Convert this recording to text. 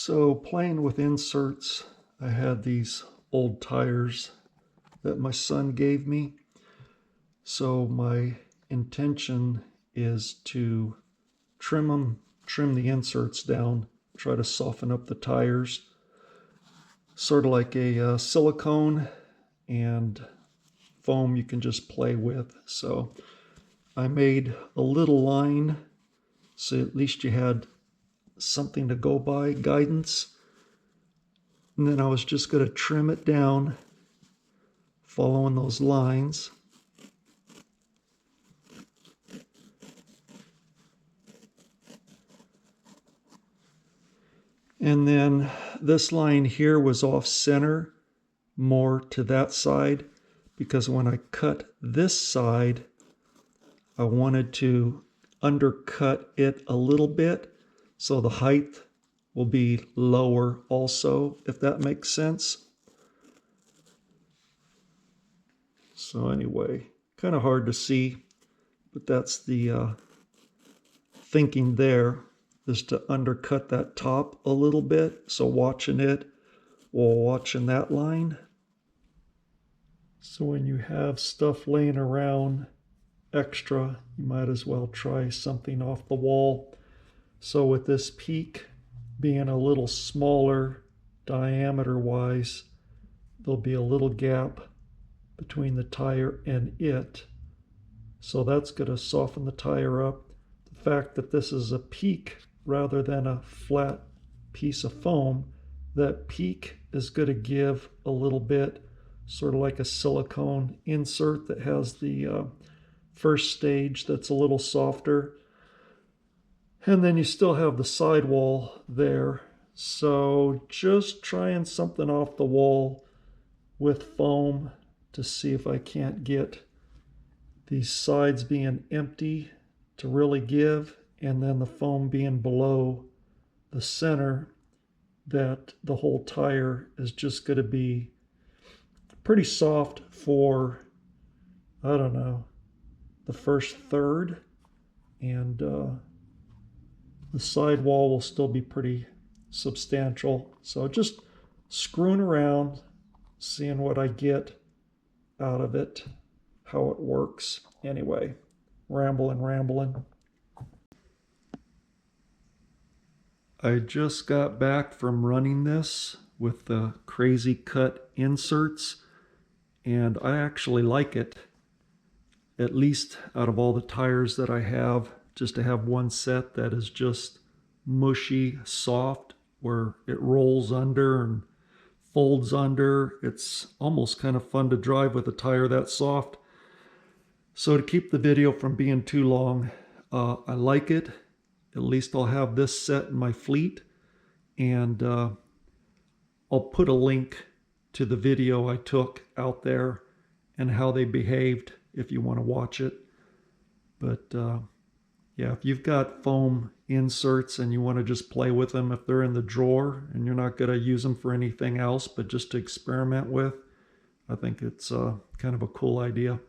So playing with inserts, I had these old tires that my son gave me. So my intention is to trim the inserts down, try to soften up the tires, sort of like a silicone and foam you can just play with. So I made a little line so at least you had something to go by, guidance. And then I was just going to trim it down, following those lines. And then this line here was off center, more to that side, because when I cut this side, I wanted to undercut it a little bit, so the height will be lower also, if that makes sense. So anyway, kind of hard to see, but that's the thinking there, is to undercut that top a little bit. So watching it while watching that line. So when you have stuff laying around extra, you might as well try something off the wall. So with this peak being a little smaller diameter wise, there'll be a little gap between the tire and it. So that's going to soften the tire up. The fact that this is a peak rather than a flat piece of foam, that peak is going to give a little bit, sort of like a silicone insert that has the first stage that's a little softer. And then you still have the sidewall there. So just trying something off the wall with foam to see if I can't get these sides being empty to really give, and then the foam being below the center, that the whole tire is just going to be pretty soft for, I don't know, the first third, and the sidewall will still be pretty substantial. So just screwing around, seeing what I get out of it, how it works. Anyway, rambling. I just got back from running this with the crazy cut inserts, and I actually like it, at least out of all the tires that I have, just to have one set that is just mushy, soft, where it rolls under and folds under. It's almost kind of fun to drive with a tire that soft. So to keep the video from being too long, I like it. At least I'll have this set in my fleet, and I'll put a link to the video I took out there and how they behaved if you want to watch it. But yeah, if you've got foam inserts and you want to just play with them, if they're in the drawer and you're not going to use them for anything else but just to experiment with, I think it's kind of a cool idea.